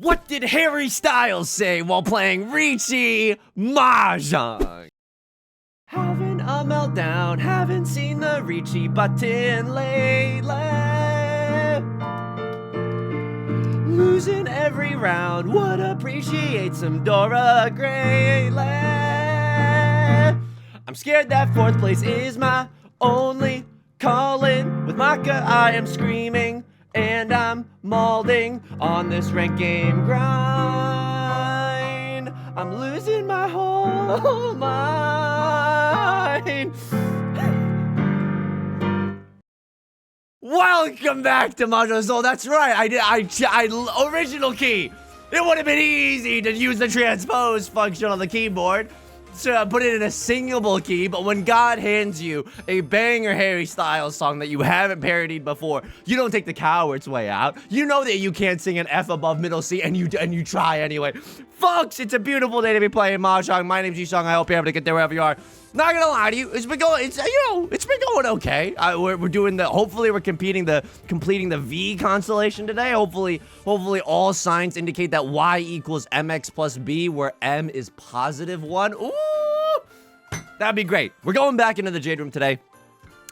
What did Harry Styles say while playing Riichi Mahjong? Having a meltdown, haven't seen the Riichi button lately. Losing every round, would appreciate some Dora greatly. I'm scared that 4th place is my only calling. With Maka I am screaming, and I'm mauling on this rank game grind. I'm losing my whole mind. Welcome back to Mahjong Soul. That's right, I original key. It would have been easy to use the transpose function on the keyboard to put it in a singable key, but when God hands you a banger Harry Styles song that you haven't parodied before, you don't take the coward's way out. You know that you can't sing an F above middle C, and you try anyway. Folks, it's a beautiful day to be playing Mahjong. My name's Yusong. I hope you're able to get there wherever you are. Not gonna lie to you, it's been going okay. We're doing hopefully we're completing the V constellation today. Hopefully all signs indicate that Y equals MX plus B, where M is +1. Ooh, that'd be great. We're going back into the Jade Room today.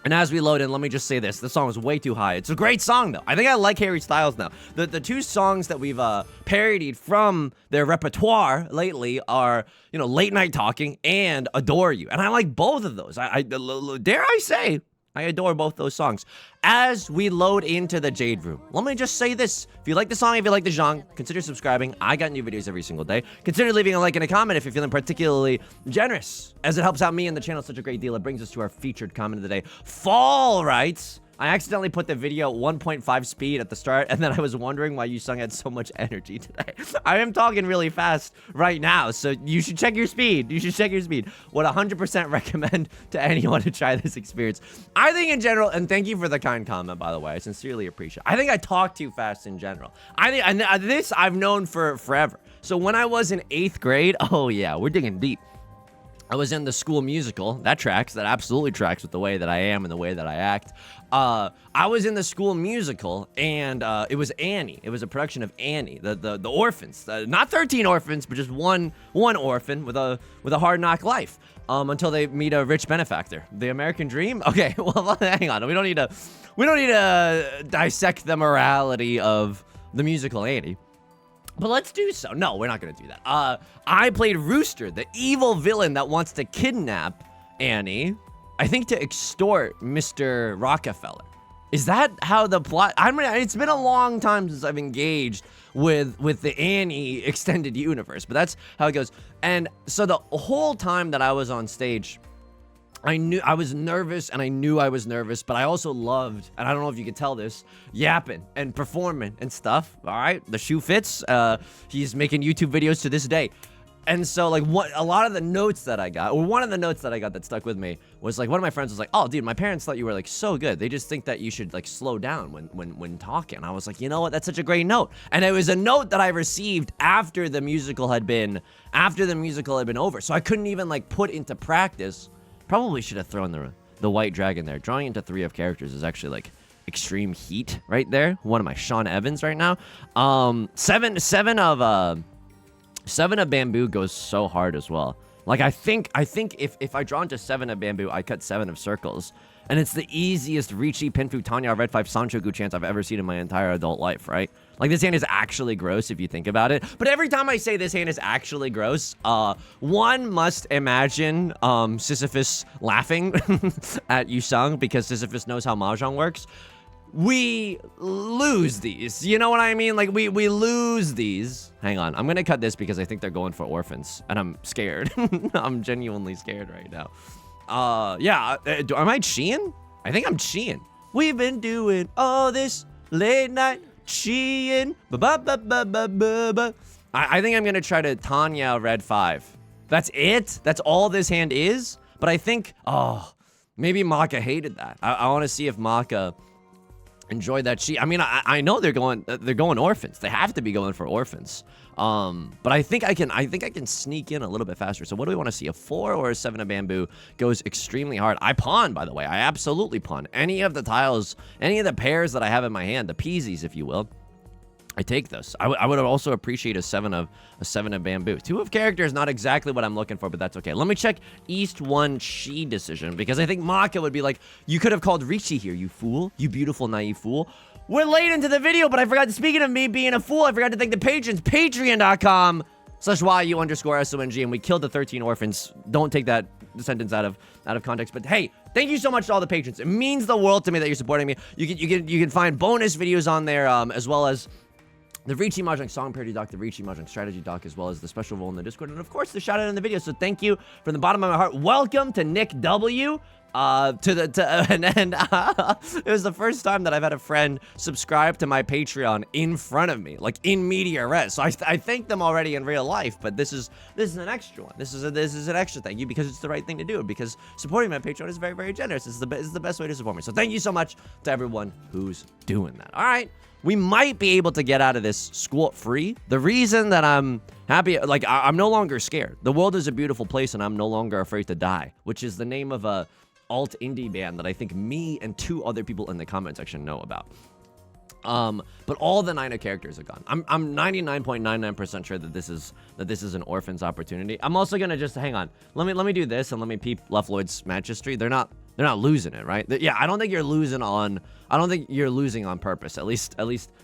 And as we load in, let me just say this. This song is way too high. It's a great song, though. I think I like Harry Styles now. The two songs that we've parodied from their repertoire lately are, Late Night Talking and Adore You. And I like both of those. Dare I say, I adore both those songs. As we load into the Jade Room, let me just say this. If you like the song, if you like the genre, consider subscribing. I got new videos every single day. Consider leaving a like and a comment if you're feeling particularly generous, as it helps out me and the channel such a great deal. It brings us to our featured comment of the day. Fall writes, I accidentally put the video at 1.5 speed at the start, and then I was wondering why Yusong had so much energy today. I am talking really fast right now, so you should check your speed. Would 100% recommend to anyone to try this experience. I think in general, and thank you for the kind comment, by the way. I sincerely appreciate it. I think I talk too fast in general. This I've known for forever. So when I was in 8th grade, oh yeah, we're digging deep. I was in the school musical. That absolutely tracks with the way that I am and the way that I act. I was in the school musical, and it was Annie. It was a production of Annie, the orphans. Not 13 orphans, but just one orphan with a hard knock life. Until they meet a rich benefactor. The American dream? Okay, well, hang on. We don't need to dissect the morality of the musical Annie. But let's do so. No, we're not going to do that. I played Rooster, the evil villain that wants to kidnap Annie, I think to extort Mr. Rockefeller. Is that how the plot... it's been a long time since I've engaged with the Annie extended universe, but that's how it goes. And so the whole time that I was on stage, I knew I was nervous, and I knew I was nervous, but I also loved, and I don't know if you can tell this, yapping and performing and stuff. All right, the shoe fits. He's making YouTube videos to this day. And so, like, a lot of the notes that I got, or one of the notes that I got that stuck with me was, like, one of my friends was like, oh, dude, my parents thought you were, like, so good. They just think that you should, like, slow down when talking. And I was like, you know what? That's such a great note. And it was a note that I received after the musical had been over. So I couldn't even, like, put into practice. Probably should have thrown the white dragon there. Drawing into 3 of characters is actually, like, extreme heat right there. One of my Sean Evans right now. Seven of bamboo goes so hard as well. Like, I think if I draw into 7 of bamboo, I cut 7 of circles. And it's the easiest Riichi, Pinfu, Tanya, Red 5, Sanchoku chance I've ever seen in my entire adult life, right? Like, this hand is actually gross if you think about it. But every time I say this hand is actually gross, one must imagine Sisyphus laughing at Yusong because Sisyphus knows how Mahjong works. We lose these. You know what I mean? Like, we lose these. Hang on. I'm going to cut this because I think they're going for orphans. And I'm scared. I'm genuinely scared right now. Yeah. Am I chiing? I think I'm chiing. We've been doing all this late night chiing. I think I'm going to try to Tanya Red 5. That's it? That's all this hand is? But I think, maybe Maka hated that. I want to see if Maka enjoyed that sheet. I mean, I know they're going orphans. They have to be going for orphans. But I think I can sneak in a little bit faster. So what do we want to see? A 4 or a 7 of bamboo goes extremely hard. I pawn, by the way. I absolutely pawn. Any of the tiles, any of the pairs that I have in my hand, the peasies, if you will. I take this. I would also appreciate a 7 of bamboo. 2 of character is not exactly what I'm looking for, but that's okay. Let me check East 1 Shi decision, because I think Maka would be like, you could have called Riichi here, you fool. You beautiful, naive fool. We're late into the video, but I forgot, speaking of me being a fool, I forgot to thank the patrons. Patreon.com/YU_SONG, and we killed the 13 orphans. Don't take that sentence out of context, but hey, thank you so much to all the patrons. It means the world to me that you're supporting me. You can find bonus videos on there, as well as the Riichi Mahjong song parody doc, the Riichi Mahjong strategy doc, as well as the special role in the Discord, and of course the shout out in the video. So thank you from the bottom of my heart. Welcome to Nick W. It was the first time that I've had a friend subscribe to my Patreon in front of me, like in media res. So I thank them already in real life, but this is an extra one. This is an extra thank you, because it's the right thing to do, because supporting my Patreon is very, very generous. This is the best way to support me. So thank you so much to everyone who's doing that. All right. We might be able to get out of this school free. The reason that I'm happy, like, I'm no longer scared. The world is a beautiful place, and I'm no longer afraid to die, which is the name of a alt indie band that I think me and 2 other people in the comment section know about. But all the 9 characters are gone. I'm 99.99% sure that this is an orphan's opportunity. I'm also gonna just hang on. Let me do this, and let me peep Left Lloyd's match history. They're not losing it, right? Yeah, I don't think you're losing on purpose. At least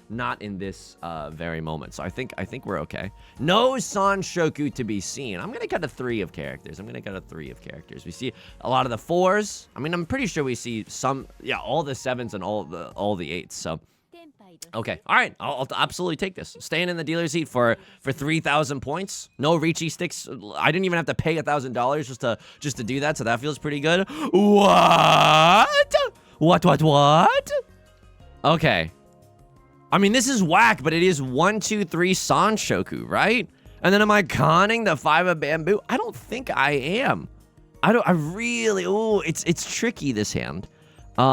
not in this very moment. So I think we're okay. No Sanshoku to be seen. I'm gonna cut a 3 of characters. We see a lot of the 4s. I mean, I'm pretty sure we see some, yeah, all the 7s and all the 8s. So okay, all right, I'll absolutely take this. Staying in the dealer's seat for 3,000 points. No Riichi sticks. I didn't even have to pay $1,000 just to do that, so that feels pretty good. What? Okay. I mean, this is whack, but it is 1, 2, 3 Sanshoku, right? And then am I conning the 5 of bamboo? I don't think I am. It's tricky, this hand. There's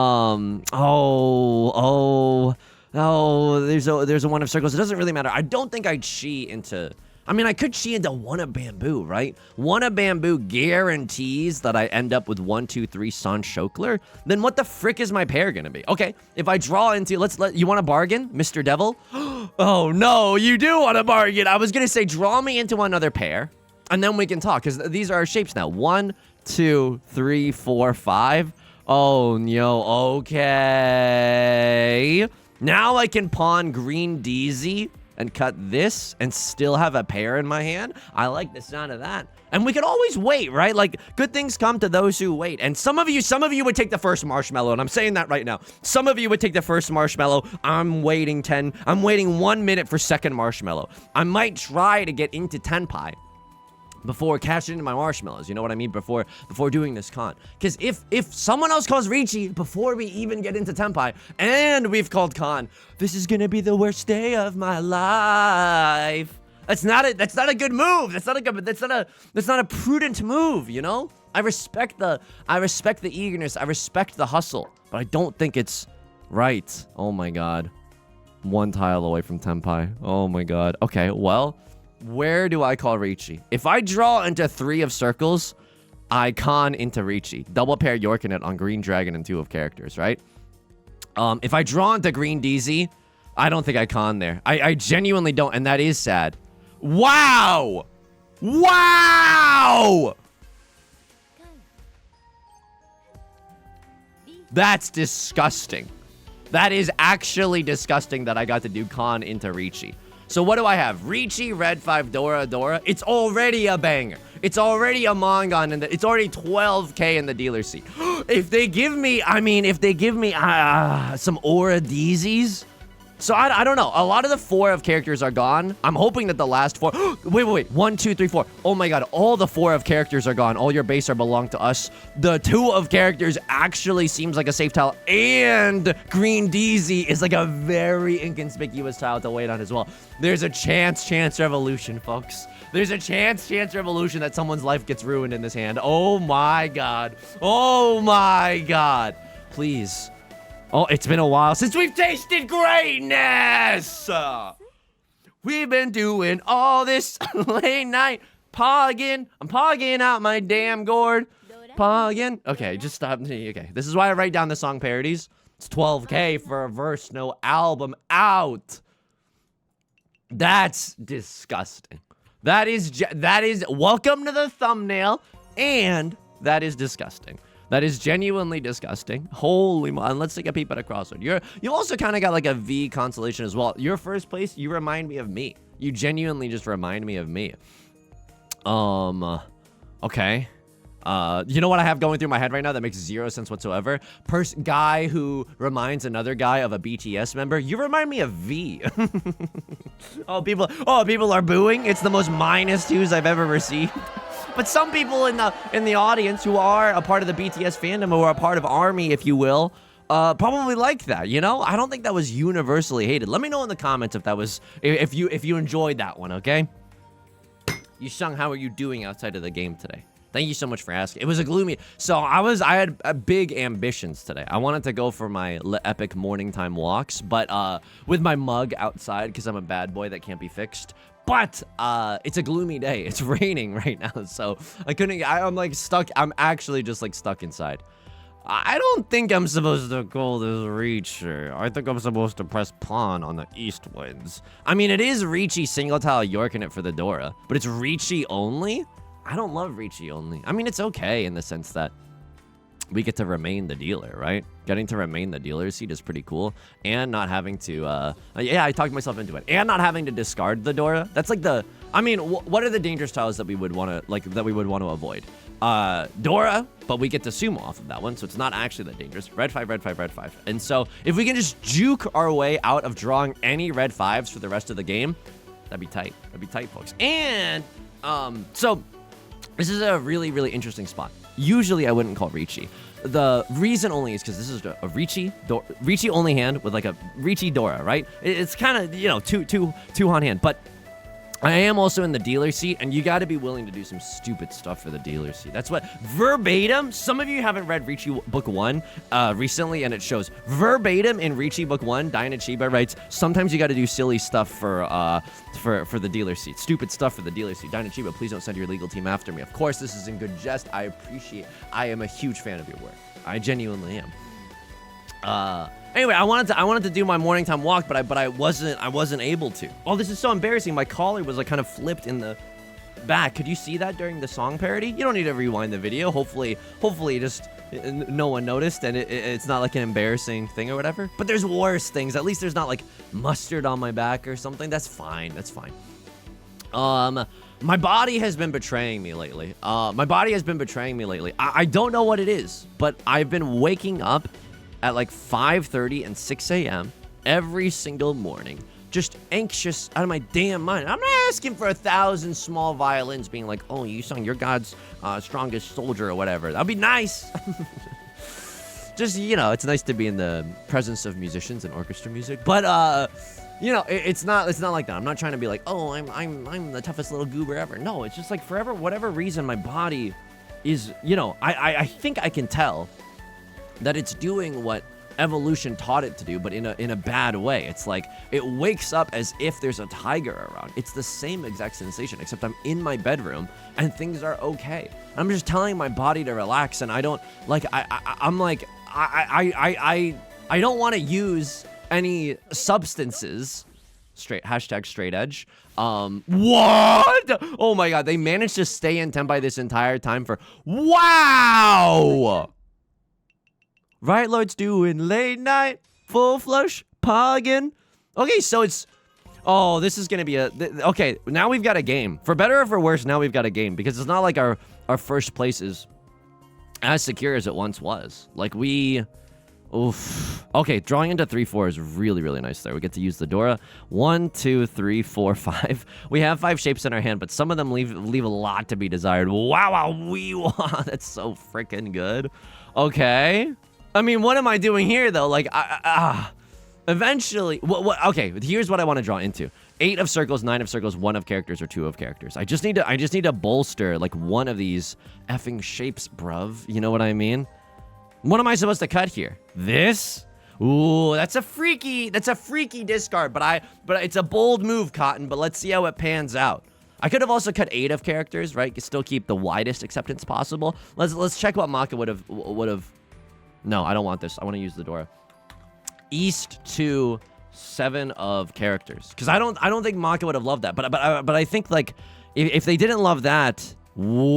a 1 of circles. It doesn't really matter. I don't think I'd chi into... I mean, I could chi into 1 of bamboo, right? 1 of bamboo guarantees that I end up with 1, 2, 3 Sanshokler. Then what the frick is my pair gonna be? Okay, if I draw into... You want to bargain, Mr. Devil? Oh, no, you do want to bargain. I was gonna say, draw me into another pair, and then we can talk, because these are our shapes now. 1, 2, 3, 4, 5. Oh, no, okay. Now I can pawn green DZ and cut this and still have a pair in my hand. I like the sound of that. And we could always wait, right? Like, good things come to those who wait. And some of you would take the first marshmallow, and I'm saying that right now. Some of you would take the first marshmallow. I'm waiting 1 minute for second marshmallow. I might try to get into Tenpai before cashing into my marshmallows, you know what I mean? Before doing this con. Because if someone else calls Riichi before we even get into Tenpai, and we've called con, this is gonna be the worst day of my life. That's not a good move. That's not a prudent move, you know? I respect the eagerness, I respect the hustle, but I don't think it's right. Oh my god. 1 tile away from Tenpai. Oh my god. Okay, well, where do I call Riichi? If I draw into 3 of circles, I con into Riichi. Double pair Yorkinet on green dragon and 2 of characters, right? If I draw into green DZ, I don't think I con there. I genuinely don't, and that is sad. Wow! Wow! That's disgusting. That is actually disgusting that I got to do con into Riichi. So what do I have? Riichi, red 5, Dora. It's already a banger. It's already a Mongon, and it's already 12k in the dealer's seat. If they give me some Aura DZs, so I don't know. A lot of the 4 of characters are gone. I'm hoping that the last 4... Wait. 1, 2, 3, 4. Oh my god, all the 4 of characters are gone. All your base are belong to us. The 2 of characters actually seems like a safe tile. And green DZ is like a very inconspicuous tile to wait on as well. There's a chance revolution, folks. There's a chance revolution that someone's life gets ruined in this hand. Oh my god. Oh my god. Please. Oh, it's been a while since we've tasted greatness! We've been doing all this late night pogging. I'm pogging out my damn gourd. Pogging. Okay, just stop. Okay, this is why I write down the song parodies. It's 12k for a verse, no album out. That's disgusting. That is welcome to the thumbnail, and that is disgusting. That is genuinely disgusting. Holy man, let's take a peep at a crossword. You also kind of got like a V constellation as well. Your first place, you remind me of me. You genuinely just remind me of me. Okay. You know what I have going through my head right now that makes zero sense whatsoever? Guy who reminds another guy of a BTS member. You remind me of V. Oh, people are booing. It's the most -2s I've ever received. But some people in the audience who are a part of the BTS fandom, who are a part of ARMY, if you will, probably like that, you know? I don't think that was universally hated. Let me know in the comments if that was, if you enjoyed that one, okay? Yusong, how are you doing outside of the game today? Thank you so much for asking. It was a gloomy. So I had big ambitions today. I wanted to go for my epic morning time walks, but with my mug outside because I'm a bad boy that can't be fixed. But it's a gloomy day. It's raining right now, so I'm like stuck. I'm actually just like stuck inside. I don't think I'm supposed to call this Riichi. I think I'm supposed to press pawn on the east winds. I mean, it is Riichi single tile Yorking it for the Dora, but it's Riichi only? I don't love Riichi only. I mean, it's okay in the sense that we get to remain the dealer, right? Getting to remain the dealer's seat is pretty cool. And not having to, yeah, I talked myself into it. And not having to discard the Dora. That's like the, I mean, what are the dangerous tiles that we would want to, avoid? Dora, but we get to sumo off of that one, so it's not actually that dangerous. Red 5, red 5, red 5. And so if we can just juke our way out of drawing any red 5s for the rest of the game, that'd be tight. That'd be tight, folks. And, so this is a really, really interesting spot. Usually I wouldn't call Riichi. The reason only is because this is a Riichi only hand with like a Riichi Dora, right? It's kind of, you know, two on hand, but I am also in the dealer seat, and you got to be willing to do some stupid stuff for the dealer seat. That's what verbatim. Some of you haven't read Riichi Book 1 recently, and it shows verbatim in Riichi Book 1. Diana Chiba writes, sometimes you got to do silly stuff for the dealer seat. Stupid stuff for the dealer seat. Diana Chiba, please don't send your legal team after me. Of course, this is in good jest. I appreciate. I am a huge fan of your work. I genuinely am. Anyway, I wanted to do my morning time walk, but I wasn't able to. Oh, this is so embarrassing. My collar was like kind of flipped in the back. Could you see that during the song parody? You don't need to rewind the video. Hopefully just no one noticed and it's not like an embarrassing thing or whatever. But there's worse things. At least there's not like mustard on my back or something. That's fine. That's fine. My body has been betraying me lately. I don't know what it is, but I've been waking up at like 5:30 and 6 a.m. every single morning, just anxious out of my damn mind. I'm not asking for 1,000 small violins being like, oh, Yusong, you're God's strongest soldier or whatever. That'd be nice. Just, you know, it's nice to be in the presence of musicians and orchestra music. But, you know, it's not like that. I'm not trying to be like, oh, I'm the toughest little goober ever. No, it's just like forever, whatever reason, my body is, you know, I think I can tell that it's doing what evolution taught it to do, but in a bad way. It's like it wakes up as if there's a tiger around. It's the same exact sensation, except I'm in my bedroom and things are okay. I'm just telling my body to relax, and I don't like. I'm like I don't want to use any substances. Straight edge. What? Oh my god, they managed to stay in Tenpai this entire time for wow. Right, Lord's doing late night, full flush, poggin. Okay, so it's, oh, this is gonna be okay, now we've got a game. For better or for worse, now we've got a game, because it's not like our first place is as secure as it once was. Like oof. Okay, drawing into 3-4 is really, really nice there. We get to use the Dora. 1, 2, 3, 4, 5. We have 5 shapes in our hand, but some of them leave a lot to be desired. Wow, that's so freaking good. Okay. I mean, what am I doing here, though? Like, eventually, okay, here's what I want to draw into. 8 of circles, 9 of circles, 1 of characters, or 2 of characters. I just need to bolster, like, one of these effing shapes, bruv. You know what I mean? What am I supposed to cut here? This? Ooh, that's a freaky discard, but it's a bold move, Cotton, but let's see how it pans out. I could have also cut 8 of characters, right? Still keep the widest acceptance possible. Let's check what Maka would have. No, I don't want this. I want to use the Dora. East to 7 of characters. Because I don't think Maka would have loved that. But I think like if they didn't love that, whoa.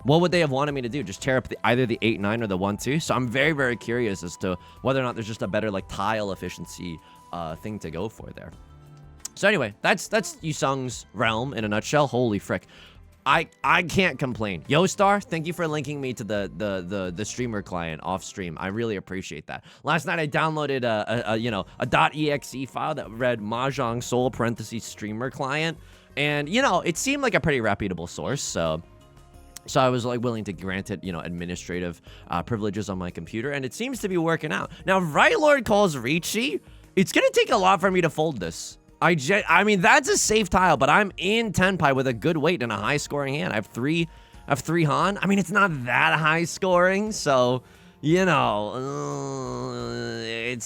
What would they have wanted me to do? Just tear up either the 8-9 or the 1-2? So I'm very, very curious as to whether or not there's just a better like tile efficiency thing to go for there. So anyway, that's Yusong's realm in a nutshell. Holy frick. I can't complain. Yostar, thank you for linking me to the streamer client off stream. I really appreciate that. Last night I downloaded a .exe file that read Mahjong Soul parentheses streamer client, and it seemed like a pretty reputable source. So I was like willing to grant it, administrative privileges on my computer, and it seems to be working out. Now, Right Lord calls Riichi. It's gonna take a lot for me to fold this. I mean, that's a safe tile, but I'm in Tenpai with a good weight and a high scoring hand. I have three Han. I mean, it's not that high scoring, so it's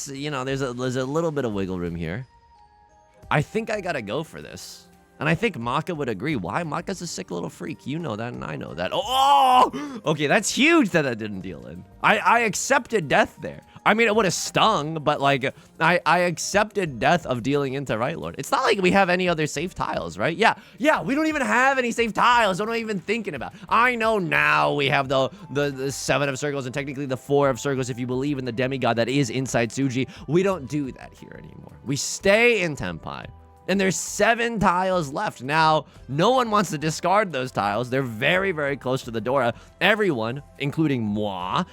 there's a little bit of wiggle room here. I think I gotta go for this. And I think Maka would agree. Why? Maka's a sick little freak. You know that, and I know that. Oh! Okay, that's huge that I didn't deal in. I accepted death there. I mean, it would have stung, but, like, I accepted death of dealing into Right Lord. It's not like we have any other safe tiles, right? Yeah, we don't even have any safe tiles. What am I even thinking about? I know now we have the 7 of circles and technically the 4 of circles if you believe in the demigod that is inside Tsuji. We don't do that here anymore. We stay in Tenpai. And there's 7 tiles left. Now, no one wants to discard those tiles. They're very, very close to the Dora. Everyone, including moi,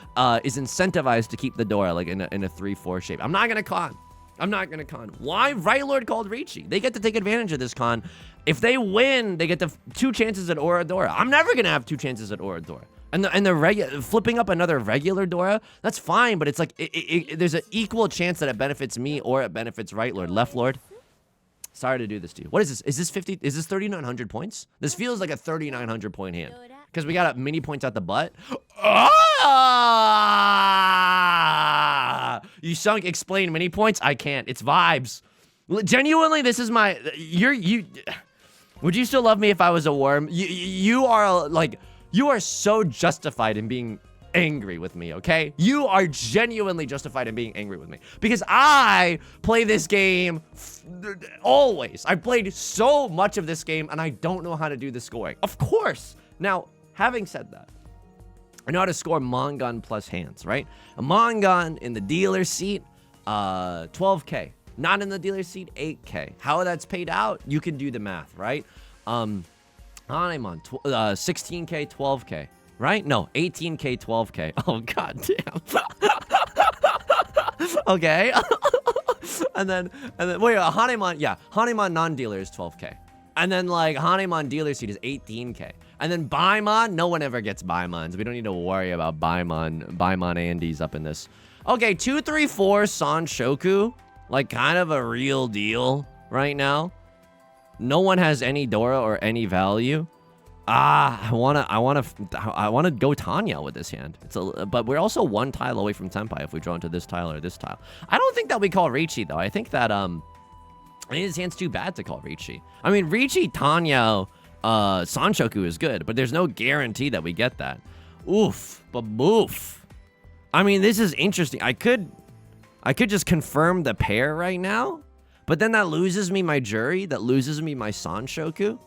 is incentivized to keep the Dora like in a 3-4 shape. I'm not gonna con. Why? Right Lord called Riichi. They get to take advantage of this con. If they win, they get 2 chances at Aura Dora. I'm never gonna have 2 chances at Aura Dora. And the flipping up another regular Dora, that's fine, but it's like there's an equal chance that it benefits me or it benefits Right Lord. Left Lord. Sorry to do this to you. What is this? Is this 50? Is this 3,900 points? This feels like a 3,900 point hand. Because we got mini points out the butt. Ah! Yusong, explain mini points? I can't. It's vibes. Genuinely, this is my... Would you still love me if I was a worm? You are like... You are so justified in being angry with me, okay? You are genuinely justified in being angry with me because I play this game always. I've played so much of this game and I don't know how to do the scoring. Of course. Now, having said that, I know how to score Mongun plus hands, right? A Mongun in the dealer seat, 12K. Not in the dealer seat, 8K. How that's paid out, you can do the math, right? I'm on 16K, 12K. Right? No, 18K, 12K. Oh, god damn. Okay. and then wait, Hanemon non-dealer is 12K. And then like Hanemon dealer seat is 18K. And then Baimon, no one ever gets Baimons. We don't need to worry about Baimon Andes up in this. Okay, 2, 3, 4 Sanshoku, like kind of a real deal right now. No one has any Dora or any value. I wanna go Tanya with this hand. But we're also 1 tile away from Tenpai if we draw into this tile or this tile. I don't think that we call Riichi though. I think that I think his hand's too bad to call Riichi. I mean, Riichi, Tanya, Sanshoku is good, but there's no guarantee that we get that. Oof, but boof. I mean, this is interesting. I could just confirm the pair right now, but then that loses me my jury. That loses me my Sanshoku.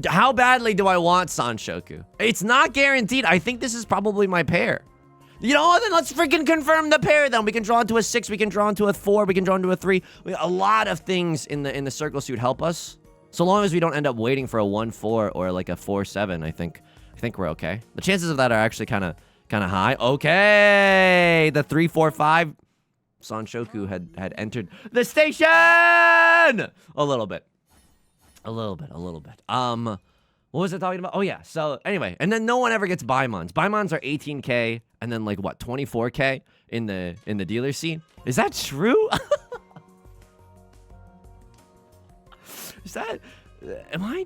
How badly do I want Sanshoku? It's not guaranteed. I think this is probably my pair. You know what? Then let's freaking confirm the pair then. We can draw into a 6. We can draw into a 4. We can draw into a 3. A lot of things in the circle suit help us. So long as we don't end up waiting for a 1-4 or like a 4-7, I think we're okay. The chances of that are actually kind of high. Okay. The 3-4-5. Sanshoku had entered the station! A little bit. What was I talking about? Oh, yeah. So, anyway. And then no one ever gets Baimons. Baimons are 18K and then, like, what, 24K in the dealer seat? Is that true? Is that... I'm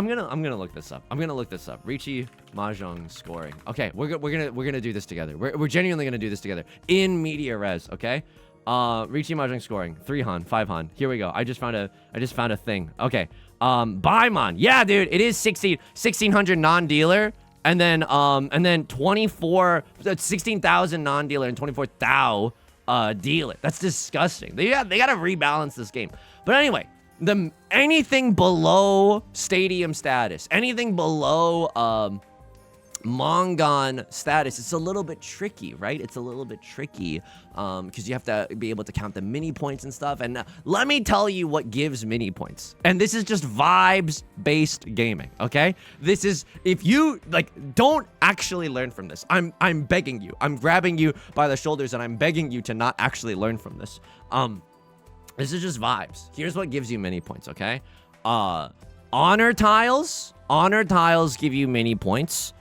gonna look this up. Riichi Mahjong scoring. Okay, we're gonna do this together. We're genuinely gonna do this together. In media res, okay? Riichi Mahjong scoring. 3 Han, 5 Han. Here we go. I just found a thing. Okay. Baimon. Yeah, dude, it is 1600 non-dealer. And then 16,000 non-dealer and 24,000 dealer. That's disgusting. They gotta rebalance this game. But anyway, anything below stadium status, anything below Mongon status, it's a little bit tricky, right? It's a little bit tricky because you have to be able to count the mini points and stuff. And let me tell you what gives mini points. And this is just vibes-based gaming, okay? This is, if you, like, don't actually learn from this. I'm begging you. I'm grabbing you by the shoulders and I'm begging you to not actually learn from this. This is just vibes. Here's what gives you mini points, okay? Honor tiles give you mini points.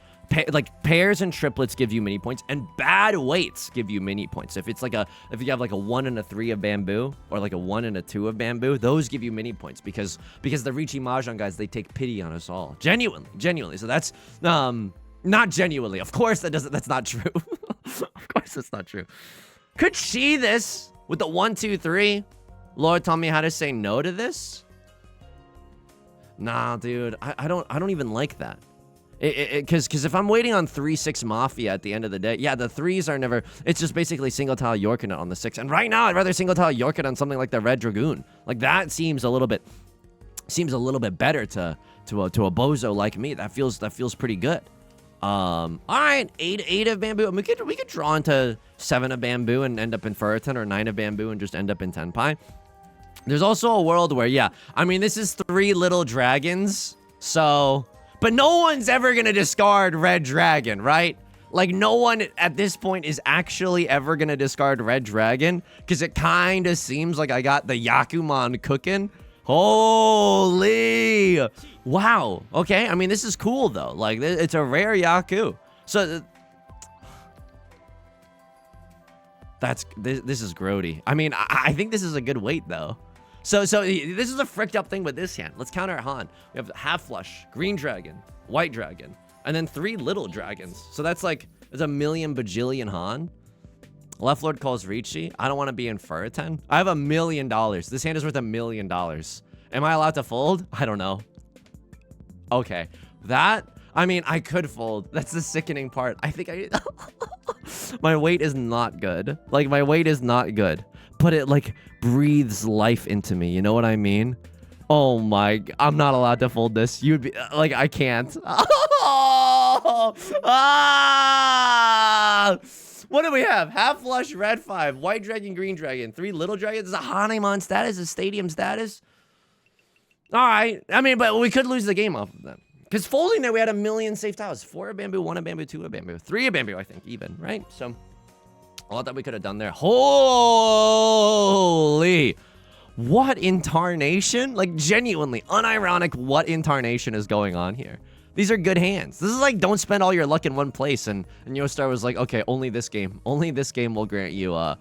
Like pairs and triplets give you mini points, and bad weights give you mini points. If it's like if you have like a 1 and a 3 of bamboo, or like a 1 and a 2 of bamboo, those give you mini points because the Riichi Mahjong guys, they take pity on us all. Genuinely. So that's not genuinely. Of course that's not true. Of course that's not true. Could she this with the 1, 2, 3? Lord, tell me how to say no to this. Nah, dude, I don't even like that. Because if I'm waiting on 3-6 Mafia at the end of the day, yeah, the 3s are never, it's just basically single tile Yorkin on the 6. And right now, I'd rather single tile Yorkin on something like the Red Dragoon. Like, that seems a little bit better to a bozo like me. That feels pretty good. All right, 8 of bamboo. I mean, we could draw into 7 of bamboo and end up in Furitan, or 9 of bamboo and just end up in Tenpai. There's also a world where, yeah, I mean, this is 3 little dragons, so... But no one's ever gonna discard Red Dragon, right? Like, no one at this point is actually ever gonna discard Red Dragon, because it kind of seems like I got the Yakuman cooking. Holy! Wow. Okay, I mean, this is cool, though. Like, it's a rare Yaku. So... This is grody. I mean, I think this is a good weight, though. So this is a fricked up thing with this hand. Let's counter Han. We have half flush, green dragon, white dragon, and then 3 little dragons. So that's like, there's a million bajillion Han. Left Lord calls Riichi. I don't want to be in Furitan. I have $1 million. This hand is worth $1 million. Am I allowed to fold? I don't know. Okay. I mean, I could fold. That's the sickening part. I think my weight is not good. Like, my weight is not good. But it, like, breathes life into me. You know what I mean? Oh, my... I'm not allowed to fold this. You'd be... Like, I can't. What do we have? Half flush, red 5, white dragon, green dragon, 3 little dragons. Is a Hanemon status? A stadium status? All right. I mean, but we could lose the game off of them. Because folding there, we had 1 million safe tiles. 4 of bamboo, 1 of bamboo, 2 of bamboo, 3 of bamboo, I think, even, right? So... a lot that we could have done there. Holy! What intarnation? Like, genuinely, unironic, what intarnation is going on here? These are good hands. This is like, don't spend all your luck in one place. And Yostar was like, okay, only this game will grant you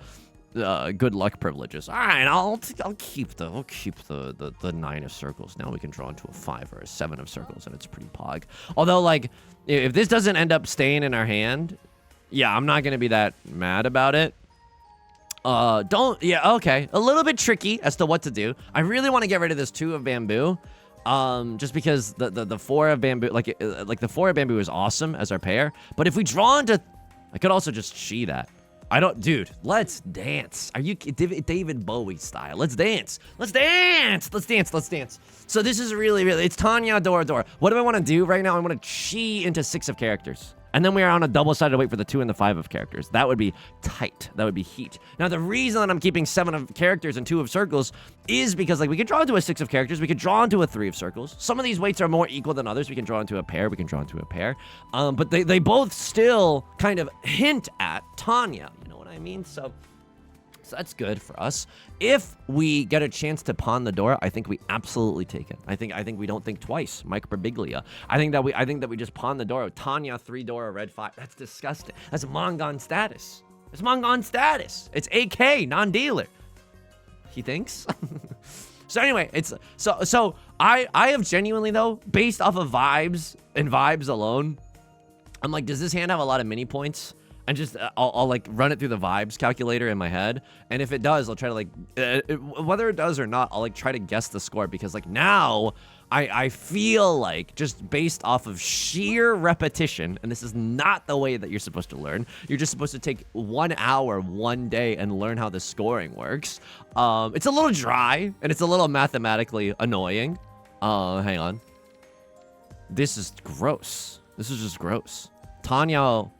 good luck privileges. All right, I'll keep the 9 of circles. Now we can draw into a 5 or a 7 of circles, and it's pretty pog. Although, like, if this doesn't end up staying in our hand... yeah, I'm not going to be that mad about it. Yeah, okay. A little bit tricky as to what to do. I really want to get rid of this 2 of bamboo. Just because the 4 of bamboo, like the 4 of bamboo is awesome as our pair. But if we draw into... I could also just she that. Dude, let's dance. Are you David Bowie style? Let's dance. Let's dance. Let's dance. Let's dance. So this is really, it's Tanya, Dora. What do I want to do right now? I want to chi into 6 of characters. And then we are on a double-sided weight for the 2 and the 5 of characters. That would be tight. That would be heat. Now, the reason that I'm keeping 7 of characters and 2 of circles is because, like, we could draw into a 6 of characters. We could draw into a 3 of circles. Some of these weights are more equal than others. We can draw into a pair. But they both still kind of hint at Tanya. You know what I mean? So that's good for us. If we get a chance to pawn the Dora, I think we absolutely take it. I think we don't think twice. Mike Birbiglia. I think that we just pawn the Dora. Tanya 3 Dora red 5. That's disgusting. That's Mongon status. It's Mongon status. It's AK non-dealer. He thinks. So anyway, it's so I have genuinely though, based off of vibes and vibes alone, I'm like, does this hand have a lot of mini points? and just I'll like run it through the vibes calculator in my head, and if it does, I'll try to like whether it does or not, I'll like try to guess the score, because like now I feel like, just based off of sheer repetition, and this is not the way that you're supposed to learn. You're just supposed to take 1 hour, 1 day, and learn how the scoring works. It's a little dry, and it's a little mathematically annoying. Hang on. This is gross. This is just gross. Tenhou,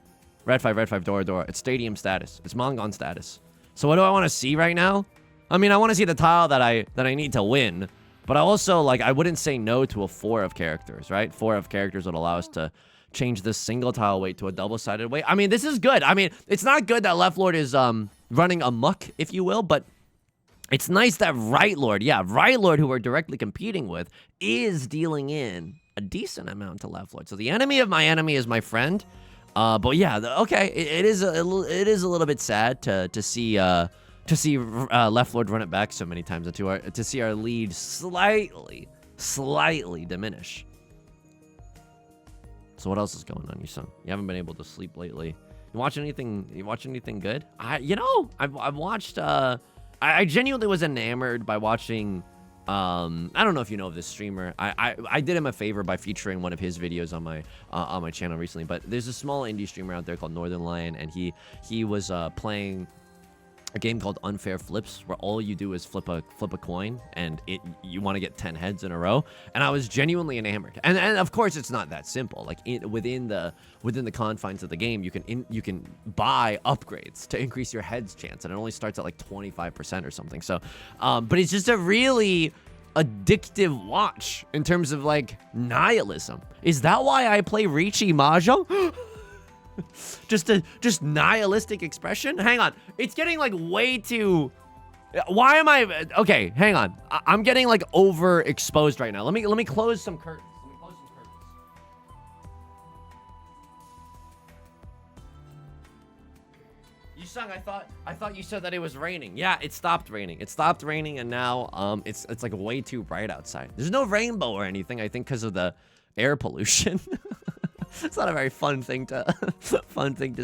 Red 5, Dora. It's stadium status. It's Mongon status. So what do I want to see right now? I mean, I want to see the tile that I need to win. But I also, like, I wouldn't say no to a 4 of characters, right? 4 of characters would allow us to change this single tile weight to a double-sided weight. I mean, this is good. I mean, it's not good that Left Lord is running amok, if you will, but it's nice that Right Lord, who we're directly competing with, is dealing in a decent amount to Left Lord. So the enemy of my enemy is my friend. But yeah, okay, it is a little bit sad to see Left Lord run it back so many times, and to see our lead slightly diminish. So what else is going on, Yusong? You haven't been able to sleep lately. You watch anything good? I've watched. I genuinely was enamored by watching. I don't know if you know of this streamer. I did him a favor by featuring one of his videos on my channel recently. But there's a small indie streamer out there called Northern Lion, and he was playing a game called Unfair Flips, where all you do is flip a coin, and you want to get 10 heads in a row. And I was genuinely enamored. And of course, it's not that simple. Like within the confines of the game, you can buy upgrades to increase your heads chance, and it only starts at like 25% or something. So, but it's just a really addictive watch in terms of like nihilism. Is that why I play Riichi Mahjong? just nihilistic expression. Hang on, it's getting like way too. Why am I? Okay, hang on. I'm getting like overexposed right now. Let me close some curtains. Yusong, I thought you said that it was raining. Yeah, it stopped raining. It stopped raining, and now it's like way too bright outside. There's no rainbow or anything, I think, because of the air pollution. It's not a very fun thing to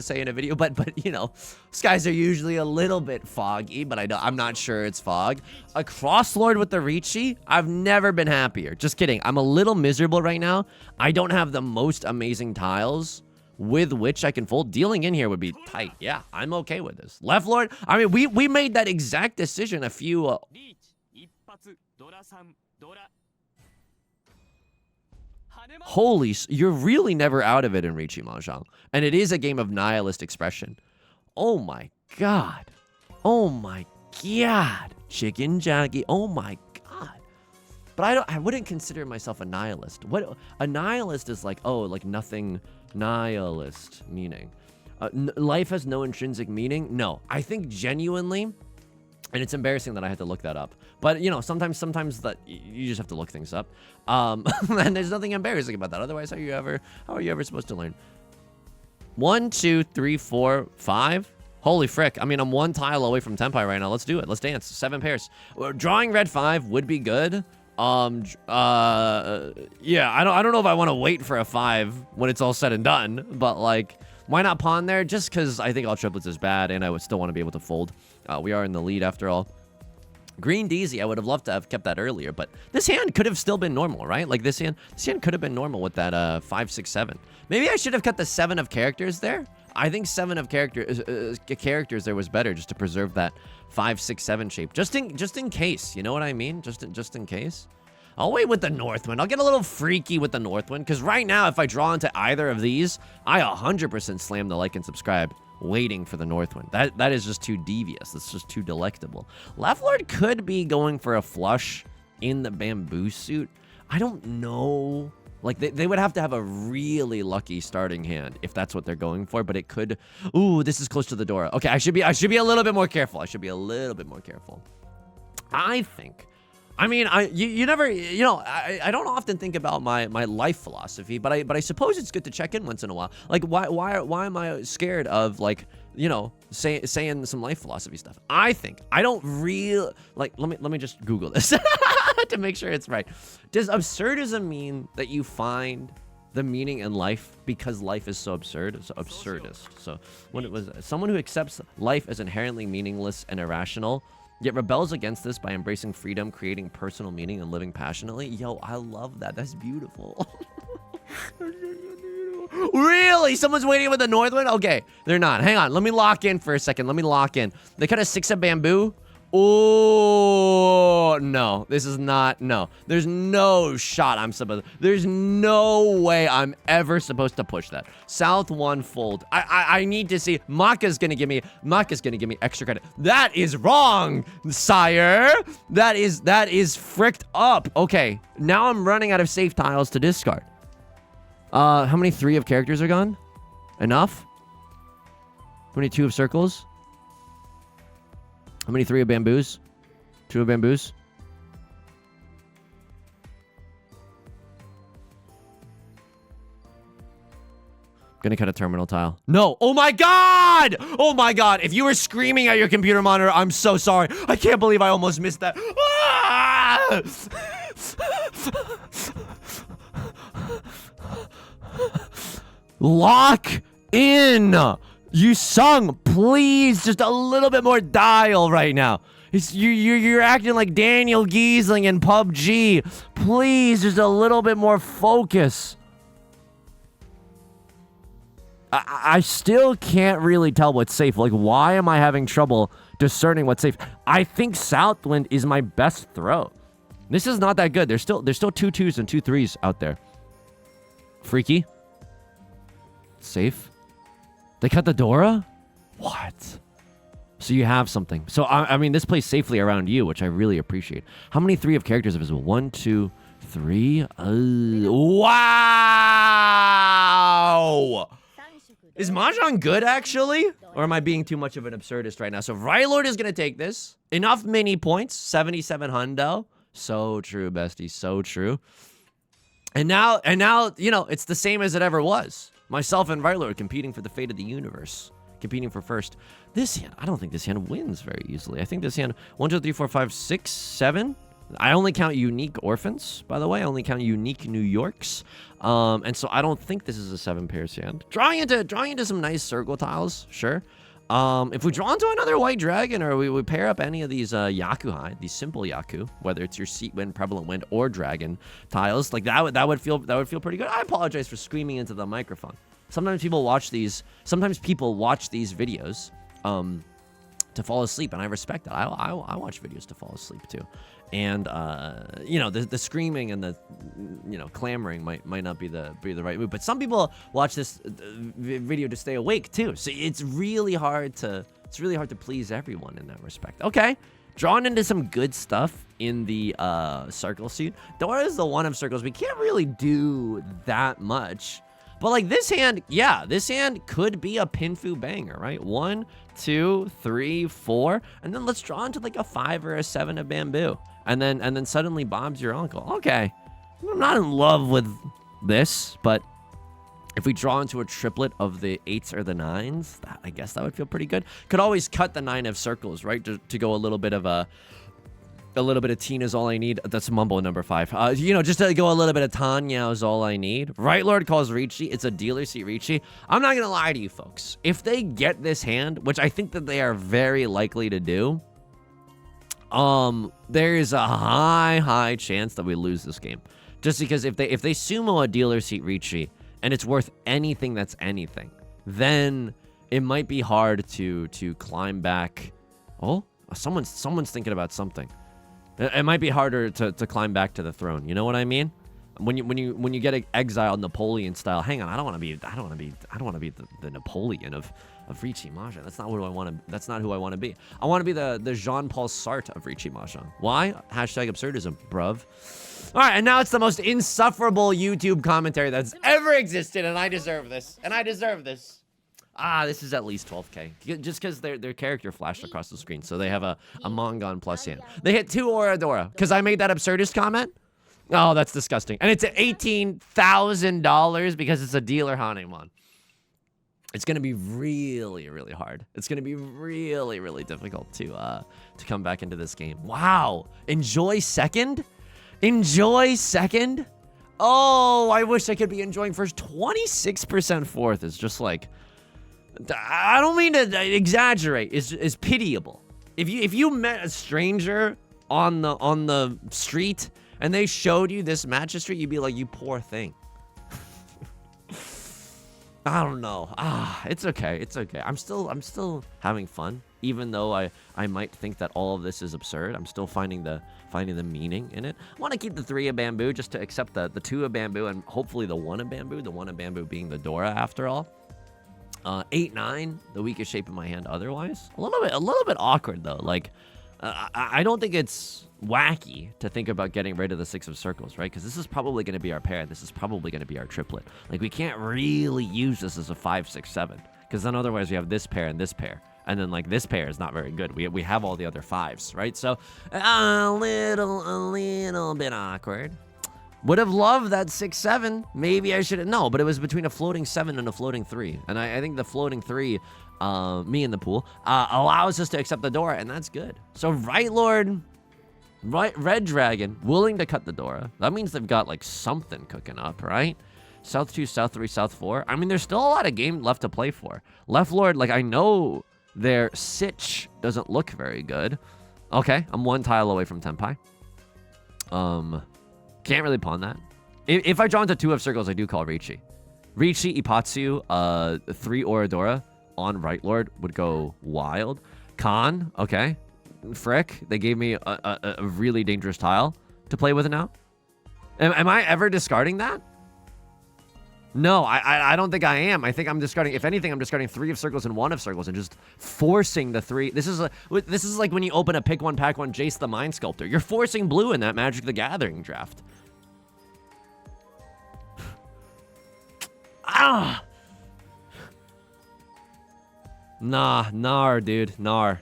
say in a video, but you know, skies are usually a little bit foggy, but I'm not sure it's fog. A Crosslord with the Riichi, I've never been happier. Just kidding. I'm a little miserable right now. I don't have the most amazing tiles with which I can fold. Dealing in here would be tight. Yeah, I'm okay with this. Left Lord, I mean, we made that exact decision a few Holy, you're really never out of it in Riichi Mahjong. And it is a game of nihilist expression. Oh my god. Oh my god. Chicken Jackie. Oh my god. But I wouldn't consider myself a nihilist. What a nihilist is like, oh, like nothing nihilist meaning. Life has no intrinsic meaning? No. I think genuinely, and it's embarrassing that I had to look that up. But, you know, sometimes that you just have to look things up. And there's nothing embarrassing about that. Otherwise, how are you ever supposed to learn? 1, 2, 3, 4, 5. Holy frick. I mean, I'm 1 tile away from Tenpai right now. Let's do it. Let's dance. 7 pairs. Drawing red 5 would be good. Yeah, I don't know if I want to wait for a 5 when it's all said and done. But, like, why not pawn there? Just because I think all triplets is bad, and I would still want to be able to fold. We are in the lead after all. Green Deezy, I would have loved to have kept that earlier, but this hand could have still been normal, right? Like this hand could have been normal with that 5, 6, 7. Maybe I should have cut the 7 of characters there. I think 7 of characters there was better, just to preserve that 5, 6, 7 shape, just in case. You know what I mean? Just in case. I'll wait with the Northwind. I'll get a little freaky with the Northwind, because right now, if I draw into either of these, I 100% slam the like and subscribe, waiting for the Northwind. That is just too devious. That's just too delectable. Left Lord could be going for a flush in the bamboo suit. I don't know. Like, they would have to have a really lucky starting hand if that's what they're going for, but it could... Ooh, this is close to the Dora. Okay, I should be a little bit more careful. I think... I mean, you never, you know, I don't often think about my life philosophy, but I suppose it's good to check in once in a while. Like, why am I scared of, like, you know, saying some life philosophy stuff? I think I don't really like. Let me just Google this to make sure it's right. Does absurdism mean that you find the meaning in life because life is so absurd. It's absurdist. So when it was someone who accepts life as inherently meaningless and irrational, yet rebels against this by embracing freedom, creating personal meaning, and living passionately. Yo, I love that. That's beautiful. Really? Someone's waiting with the north wind? Okay, they're not. Hang on. Let me lock in for a second. Let me lock in. They cut a 6 of bamboo. Oh, no. This is not. No. There's no shot I'm supposed to. There's no way I'm ever supposed to push that. South 1 fold. I need to see. Maka's gonna give me extra credit. That is wrong, sire. That is fricked up. Okay. Now I'm running out of safe tiles to discard. How many 3 of characters are gone? Enough? How many 2 of circles? How many 3 of bamboos? 2 of bamboos? Gonna cut a terminal tile. No! Oh my god! Oh my god! If you were screaming at your computer monitor, I'm so sorry. I can't believe I almost missed that. Ah! Lock in! Yusong, please, just a little bit more dial right now. You're acting like Daniel Giesling in PUBG. Please, just a little bit more focus. I still can't really tell what's safe. Like, why am I having trouble discerning what's safe? I think Southwind is my best throw. This is not that good. There's still 2 2s and 2 3s out there. Freaky. Safe. They cut the Dora? What? So you have something. So, I mean, this plays safely around you, which I really appreciate. How many 3 of characters are visible? 1, 2, 3. Wow! Is Mahjong good, actually? Or am I being too much of an absurdist right now? So, Rylord is going to take this. Enough mini points. 77 hundo. So true, bestie. So true. And now, you know, it's the same as it ever was. Myself and Rylord competing for the fate of the universe. Competing for first. This hand, I don't think this hand wins very easily. I think this hand, 1, 2, 3, 4, 5, 6, 7. I only count unique orphans, by the way. I only count unique New Yorks. And so I don't think this is a 7 pairs hand. Drawing into some nice circle tiles, sure. If we draw into another white dragon, or we pair up any of these Yakuhai, these simple Yaku, whether it's your seat wind, prevalent wind, or dragon tiles, like that would feel pretty good. I apologize for screaming into the microphone. Sometimes people watch these videos to fall asleep, and I respect that. I watch videos to fall asleep too. And you know, the screaming and the clamoring might not be the right move. But some people watch this video to stay awake too. So it's really hard to please everyone in that respect. Okay, drawn into some good stuff in the circle suit. Dora is the 1 of circles. We can't really do that much. But like this hand, yeah, this hand could be a Pinfu banger, right? 1, 2, 3, 4, and then let's draw into like a 5 or a 7 of bamboo, and then suddenly Bob's your uncle. Okay, I'm not in love with this, but if we draw into a triplet of the 8s or the 9s, I guess that would feel pretty good. Could always cut the 9 of circles, right? To go a little bit of Tina's all I need. That's Mumbo number 5. You know, just to go a little bit of Tanya is all I need. Right Lord calls Riichi. It's a dealer seat Riichi. I'm not gonna lie to you folks. If they get this hand, which I think that they are very likely to do, there's a high chance that we lose this game. Just because if they sumo a dealer seat Riichi and it's worth anything that's anything, then it might be hard to climb back. Oh, someone's thinking about something. It might be harder to climb back to the throne. You know what I mean? When you get exiled Napoleon style. Hang on, I don't want to be the Napoleon of Riichi Mahjong. That's not who I want to. That's not who I want to be. I want to be the Jean-Paul Sartre of Riichi Mahjong. Why? Hashtag absurdism, bruv. All right, and now it's the most insufferable YouTube commentary that's ever existed, and I deserve this. This is at least 12k. Just because their character flashed across the screen. So they have a Mongon plus hand. They hit 2 Oradora. Because I made that absurdist comment? Oh, that's disgusting. And it's at $18,000 because it's a dealer Hanemon. It's going to be really, really hard. It's going to be really, really difficult to come back into this game. Wow. Enjoy second? Oh, I wish I could be enjoying first. 26% fourth is just like, I don't mean to exaggerate. Is pitiable. If you met a stranger on the street and they showed you this match history, you'd be like, you poor thing. I don't know. It's okay. It's okay. I'm still having fun, even though I might think that all of this is absurd. I'm still finding the meaning in it. I want to keep the 3 of bamboo just to accept the 2 of bamboo and hopefully the 1 of bamboo. The 1 of bamboo being the Dora after all. 8-9, the weakest shape in my hand. Otherwise, a little bit awkward though. Like, I don't think it's wacky to think about getting rid of the 6 of circles, right? Because this is probably going to be our pair. This is probably going to be our triplet. Like, we can't really use this as a 5, 6, 7, because then otherwise we have this pair and this pair, and then like this pair is not very good. We have all the other 5s, right? So a little bit awkward. Would have loved that 6, 7. Maybe I should have. No, but it was between a floating 7 and a floating 3, and I think the floating 3. Me in the pool, allows us to accept the Dora, and that's good. So Right Lord, Red Dragon, willing to cut the Dora. That means they've got like something cooking up, right? South 2, South 3, South 4. I mean, there's still a lot of game left to play for. Left Lord, like, I know their Sitch doesn't look very good. Okay, I'm 1 tile away from Tenpai. Can't really pawn that. If I draw into 2 of circles, I do call Riichi. Riichi, Ipatsu, 3 Oradora on Right Lord would go wild. Khan, okay. Frick, they gave me a really dangerous tile to play with now. Am I ever discarding that? No, I don't think I am. I think I'm discarding, if anything, I'm discarding 3 of circles and 1 of circles and just forcing the 3. This is like when you open a pick 1, pack 1, Jace the Mind Sculptor. You're forcing blue in that Magic the Gathering draft. Nah, dude. Nar.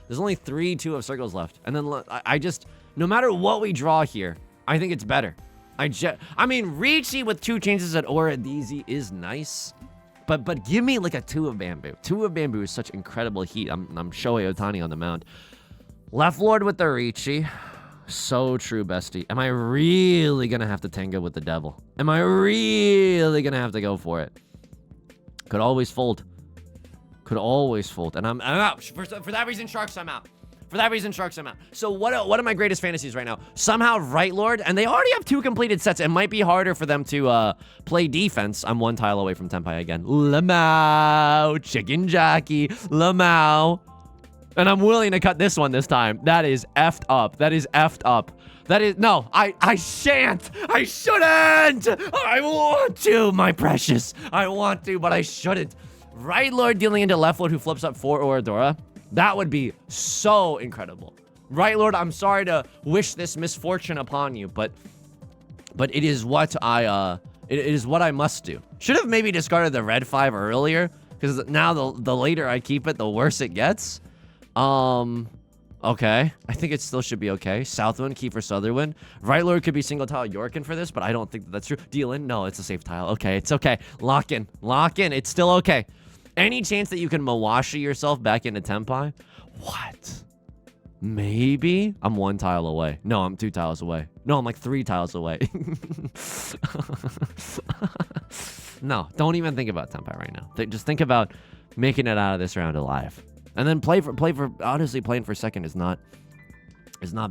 There's only 3 2 of circles left. And then I just, no matter what we draw here, I think it's better. I mean, Riichi with 2 chances at Aura DZ is nice. But give me like a 2 of bamboo. 2 of bamboo is such incredible heat. I'm Shohei Ohtani on the mound. Left Lord with the Riichi. So true, bestie. Am I really gonna have to tango with the devil? Am I really gonna have to go for it? Could always fold. Could always fold. And I'm out. For that reason, Sharks, I'm out. For that reason, Sharks, I'm out. So what are my greatest fantasies right now? Somehow Right Lord, and they already have 2 completed sets. It might be harder for them to play defense. I'm 1 tile away from Tenpai again. Lamau, Chicken Jockey, Lamau. And I'm willing to cut this one this time. That is effed up. That is effed up. That is, no, I shan't. I shouldn't. I want to, my precious. I want to, but I shouldn't. Right Lord dealing into Left Lord who flips up 4 Oradora. That would be so incredible. Right Lord, I'm sorry to wish this misfortune upon you, but it is what it is what I must do. Should have maybe discarded the red 5 earlier, because now the later I keep it, the worse it gets. Okay. I think it still should be okay. Southwind, Kiefer, Sutherwind. Right Lord could be single tile Yorkin for this, but I don't think that's true. Dealin? No, it's a safe tile. Okay, it's okay. Lock in. Lock in. It's still okay. Any chance that you can Mawashi yourself back into Tenpai? What? Maybe? I'm 1 tile away. No, I'm 2 tiles away. No, I'm like 3 tiles away. No, don't even think about Tenpai right now. Just think about making it out of this round alive. And then play for honestly, playing for second is not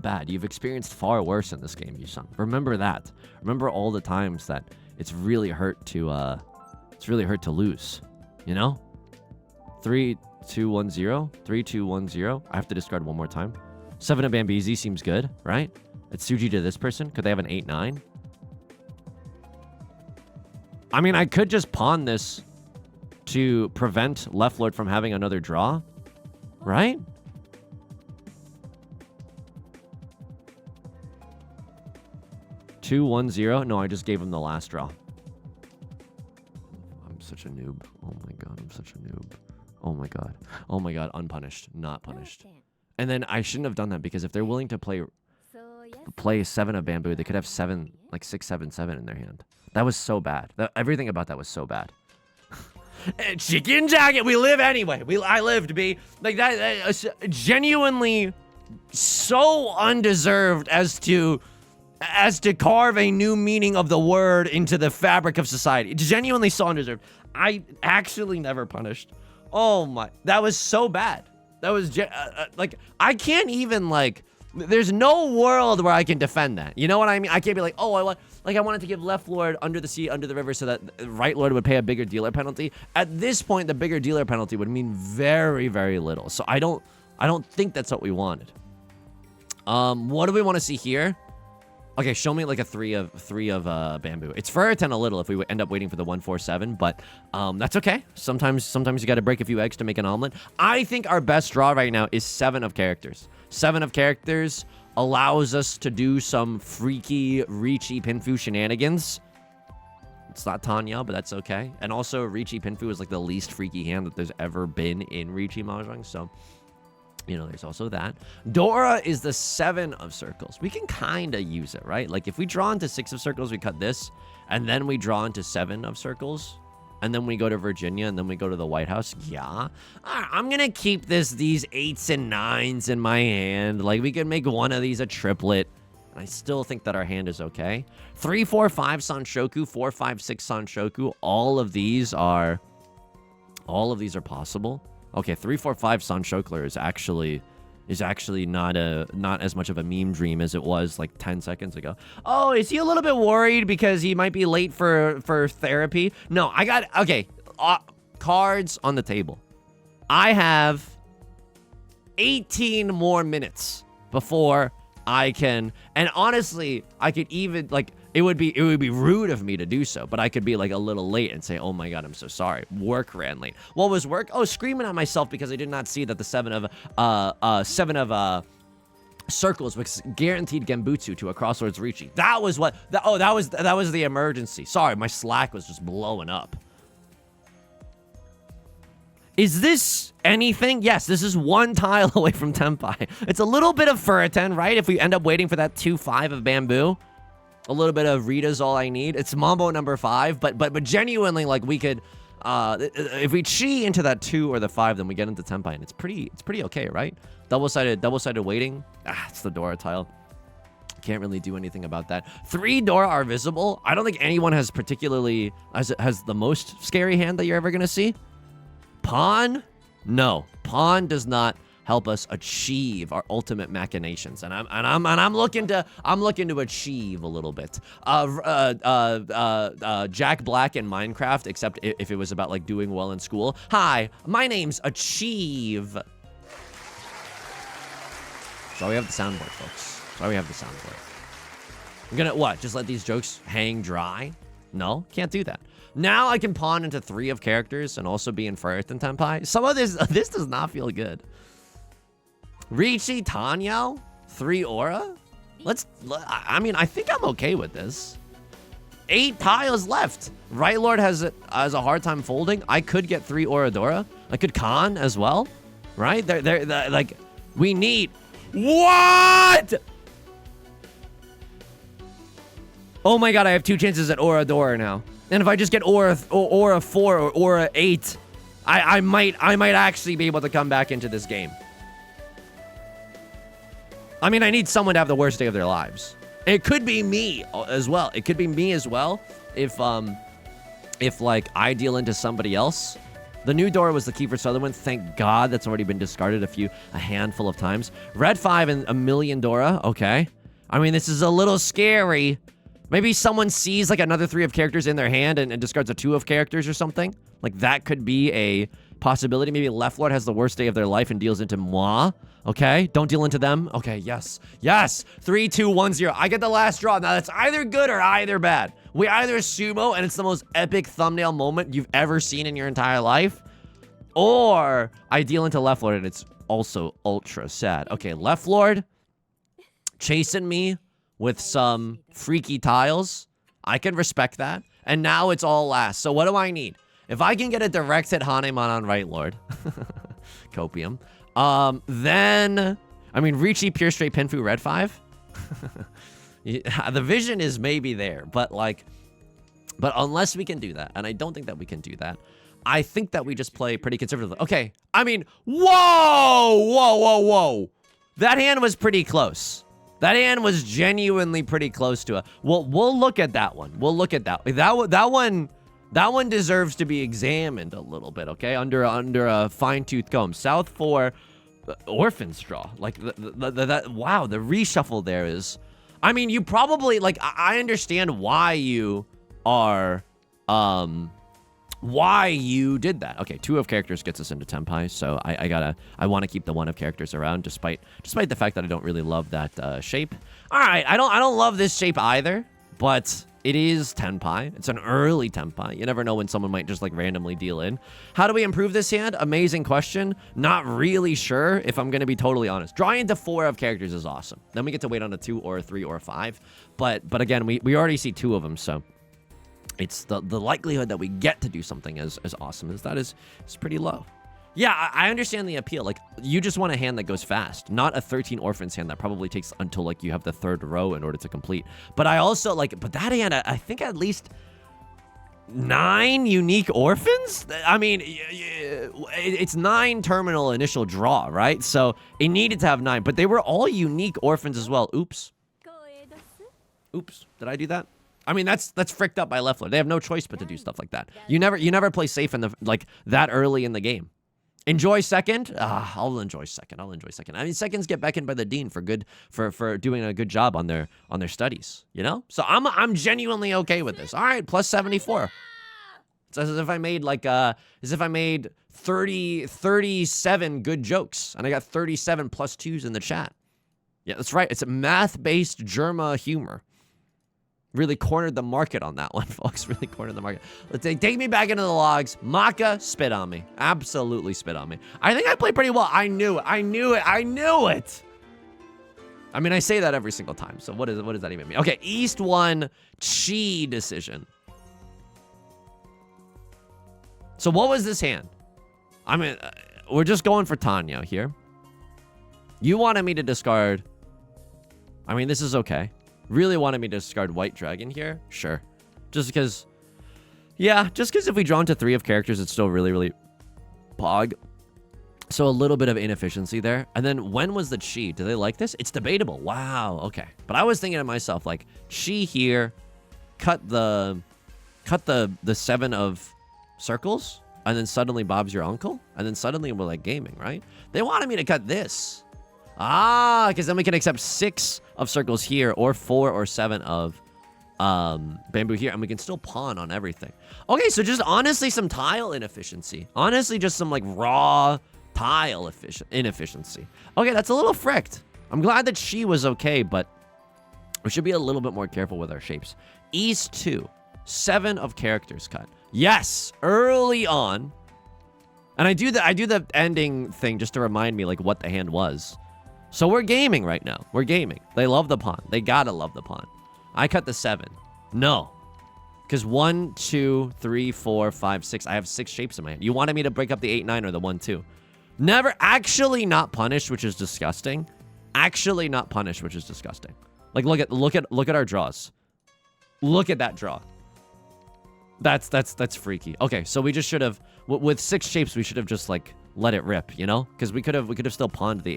bad. You've experienced far worse in this game, Yusong. Remember that. Remember all the times that it's really hurt to lose. You know? 3, 2, 1, 0. 3, 2, 1, 0. I have to discard 1 more time. 7 of Bambizi seems good, right? It's Tsuji to this person. Could they have an 8, 9? I mean, I could just pawn this to prevent Left Lord from having another draw, right? Two, 1, 0. No, I just gave him the last draw. I'm such a noob. Oh my god, I'm such a noob. Oh my god. Oh my god, unpunished, not punished. And then I shouldn't have done that, because if they're willing to play 7 of bamboo, they could have 7, like 6, 7, 7 in their hand. That was so bad. Everything about that was so bad. Chicken jacket, we live anyway. I lived, B. Like that, genuinely so undeserved as to as to carve a new meaning of the word into the fabric of society. Genuinely so undeserved. I actually never punished. Oh my, that was so bad. That was like, I can't even like, there's no world where I can defend that. You know what I mean? I can't be like, oh, I wanted to give left lord under the sea, under the river so that right lord would pay a bigger dealer penalty. At this point, the bigger dealer penalty would mean very, very little. So I don't think that's what we wanted. What do we want to see here? Okay, show me like a three of bamboo. It's for 10 a little if we end up waiting for the 147, but that's okay. Sometimes you got to break a few eggs to make an omelet. I think our best draw right now is 7 of characters. 7 of characters allows us to do some freaky Riichi Pinfu shenanigans. It's not Tanya, but that's okay. And also, Riichi Pinfu is like the least freaky hand that there's ever been in Riichi Mahjong, so... You know, there's also that. Dora is the 7 of circles. We can kind of use it, right? Like, if we draw into 6 of circles, we cut this. And then we draw into 7 of circles. And then we go to Virginia. And then we go to the White House. Yeah. I'm going to keep these 8s and 9s in my hand. Like, we can make one of these a triplet. And I still think that our hand is okay. 3, 4, 5 Sanshoku. 4, 5, 6 Sanshoku. All of these are possible. Okay, 3, 4, 5 Sanshokler is actually not as much of a meme dream as it was like 10 seconds ago. Oh, is he a little bit worried because he might be late for therapy? No, I got okay. Cards on the table. I have 18 more minutes before I can, and honestly, I could even like. It would be rude of me to do so, but I could be like a little late and say, oh my god, I'm so sorry. Work ran late. What was work? Oh, screaming at myself because I did not see that the 7 of circles was guaranteed Genbutsu to a Crossroads Riichi. That was what, that was the emergency. Sorry, my Slack was just blowing up. Is this anything? Yes, this is 1 tile away from Tenpai. It's a little bit of Furitan, right? If we end up waiting for that 2-5 of bamboo. A little bit of Rita's all I need. It's Mambo number 5, but genuinely, like, we could, if we chi into that 2 or the 5, then we get into Tenpai, and it's pretty okay, right? Double-sided waiting. It's the Dora tile. Can't really do anything about that. 3 Dora are visible. I don't think anyone has particularly, has the most scary hand that you're ever gonna see. Pawn? No. Pawn does not help us achieve our ultimate machinations, and I'm looking to achieve a little bit. Jack Black in Minecraft, except if it was about like doing well in school. Hi, my name's Achieve. So we have the soundboard, folks. So we have the soundboard. I'm gonna what? Just let these jokes hang dry? No, can't do that. Now I can pawn into 3 of characters and also be in First and Tenpai. Some of this does not feel good. Riichi Tanyo? 3 aura? I mean, I think I'm okay with this. 8 tiles left. Right Lord has a hard time folding. I could get 3 aura Dora. I could con as well. Right? They're like, we need... What? Oh my god, I have 2 chances at aura Dora now. And if I just get aura 4 or aura 8, I might actually be able to come back into this game. I mean, I need someone to have the worst day of their lives. It could be me as well. It could be me as well if like I deal into somebody else. The new Dora was the key for Sutherland. Thank God that's already been discarded a handful of times. Red 5 and a million Dora. Okay. I mean, this is a little scary. Maybe someone sees like another 3 of characters in their hand and discards a 2 of characters or something. Like that could be a possibility. Maybe Left Lord has the worst day of their life and deals into moi. Okay, don't deal into them. Okay, yes. Yes! 3, 2, 1, 0. I get the last draw. Now, that's either good or either bad. We either sumo, and it's the most epic thumbnail moment you've ever seen in your entire life, or I deal into Left Lord, and it's also ultra sad. Okay, Left Lord chasing me with some freaky tiles. I can respect that. And now it's all last. So what do I need? If I can get a direct hit Hanemon on Right Lord, Copium, then, I mean, Riichi Pure Straight Pinfu Red 5. The vision is maybe there, but unless we can do that, and I don't think that we can do that, I think that we just play pretty conservatively. Okay, I mean, whoa! That hand was pretty close. That hand was genuinely pretty close to it. We'll look at that one. We'll look at that. That one deserves to be examined a little bit, okay? Under a fine-tooth comb. South 4 Orphan's draw. Like, wow, the reshuffle there is... I mean, you probably, like, I understand why you are, why you did that. Okay, 2 of characters gets us into Tenpai, so I want to keep the 1 of characters around, despite the fact that I don't really love that shape. All right, I don't love this shape either, but it is Tenpai. It's an early Tenpai. You never know when someone might just like randomly deal in. How do we improve this hand? Amazing question. Not really sure, if I'm going to be totally honest. Drawing into 4 of characters is awesome. Then we get to wait on a 2 or a 3 or a 5. But again, we already see 2 of them, so it's the likelihood that we get to do something as awesome as that is pretty low. Yeah, I understand the appeal. Like, you just want a hand that goes fast, not a 13 Orphans hand that probably takes until, like, you have the 3rd row in order to complete. But I also, like, but that hand, I think at least 9 unique Orphans? I mean, it's 9 terminal initial draw, right? So it needed to have 9, but they were all unique Orphans as well. Oops. Oops, did I do that? I mean, that's fricked up by left foot. They have no choice but to do stuff like that. You never play safe in the, like, that early in the game. Enjoy second? I'll enjoy second. I'll enjoy second. I mean, seconds get beckoned by the dean for doing a good job on their studies, you know? So I'm genuinely okay with this. All right, plus 74. It's as if I made like as if I made 37 good jokes and I got 37 plus 2s in the chat. Yeah, that's right. It's a math-based Germa humor. Really cornered the market on that one, folks. Really cornered the market. Let's take me back into the logs. Maka, spit on me. Absolutely spit on me. I think I played pretty well. I knew it. I knew it. I knew it. I mean, I say that every single time. So what does that even mean? Okay, East 1, Chi decision. So what was this hand? I mean, we're just going for Tanya here. You wanted me to discard. I mean, this is okay. Really wanted me to discard White Dragon here? Sure. Just because... Yeah, just because if we draw into 3 of characters, it's still really, really pog. So a little bit of inefficiency there. And then when was the Chi? Do they like this? It's debatable. Wow, okay. But I was thinking to myself, like, Chi here, cut the 7 of circles, and then suddenly Bob's your uncle? And then suddenly we're like gaming, right? They wanted me to cut this. Because then we can accept 6 of circles here, or 4 or 7 of bamboo here, and we can still pawn on everything. Okay, so just honestly some tile inefficiency. Honestly, just some like raw tile inefficiency. Okay, that's a little fricked. I'm glad that she was okay, but we should be a little bit more careful with our shapes. East 2, 7 of characters cut. Yes, early on. And I do the ending thing just to remind me like what the hand was. So we're gaming right now. We're gaming. They love the pawn. They gotta love the pawn. I cut the 7. No. Because 1, 2, 3, 4, 5, 6. I have 6 shapes in my hand. You wanted me to break up the 8, 9, or the 1, 2. Never. Actually not punished, which is disgusting. Actually not punished, which is disgusting. Like, look at our draws. Look at that draw. That's freaky. Okay, so we just should have... With 6 shapes, we should have just, like... let it rip, you know, because we could have still pawned the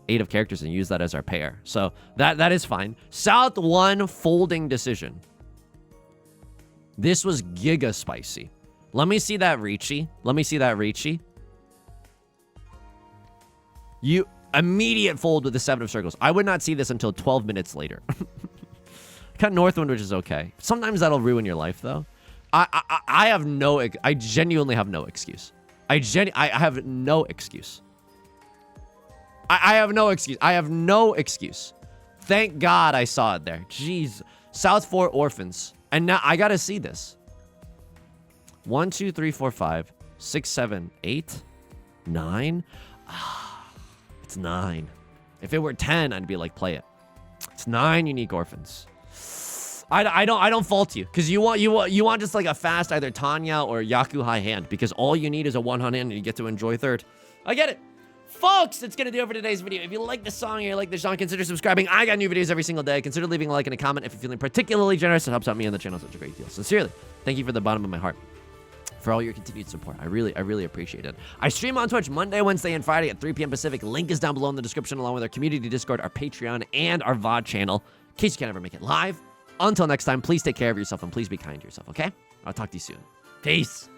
8 of characters and used that as our pair. So that is fine. South 1 folding decision. This was giga spicy. Let me see that Riichi. Let me see that Riichi. You immediate fold with the 7 of circles. I would not see this until 12 minutes later. Cut Northwind, which is okay. Sometimes that'll ruin your life though. I genuinely have no excuse. I have no excuse. I have no excuse. I have no excuse. Thank God I saw it there. Jeez. South 4 Orphans. And now I gotta see this. 1, 2, 3, 4, 5, 6, 7, 8, 9. It's 9. If it were 10, I'd be like, play it. It's 9 unique Orphans. I don't fault you, because you want just like a fast either Tanya or Yaku high hand, because all you need is a 1 hand and you get to enjoy 3rd. I get it. Folks, that's going to do it for today's video. If you like the song or you like the song, consider subscribing. I got new videos every single day. Consider leaving a like and a comment if you're feeling particularly generous. It helps out me on the channel. Such a great deal. Sincerely, thank you from the bottom of my heart. for all your continued support. I really appreciate it. I stream on Twitch Monday, Wednesday, and Friday at 3 p.m. Pacific. Link is down below in the description, along with our community Discord, our Patreon, and our VOD channel, in case you can't ever make it live. Until next time, please take care of yourself and please be kind to yourself, okay? I'll talk to you soon. Peace.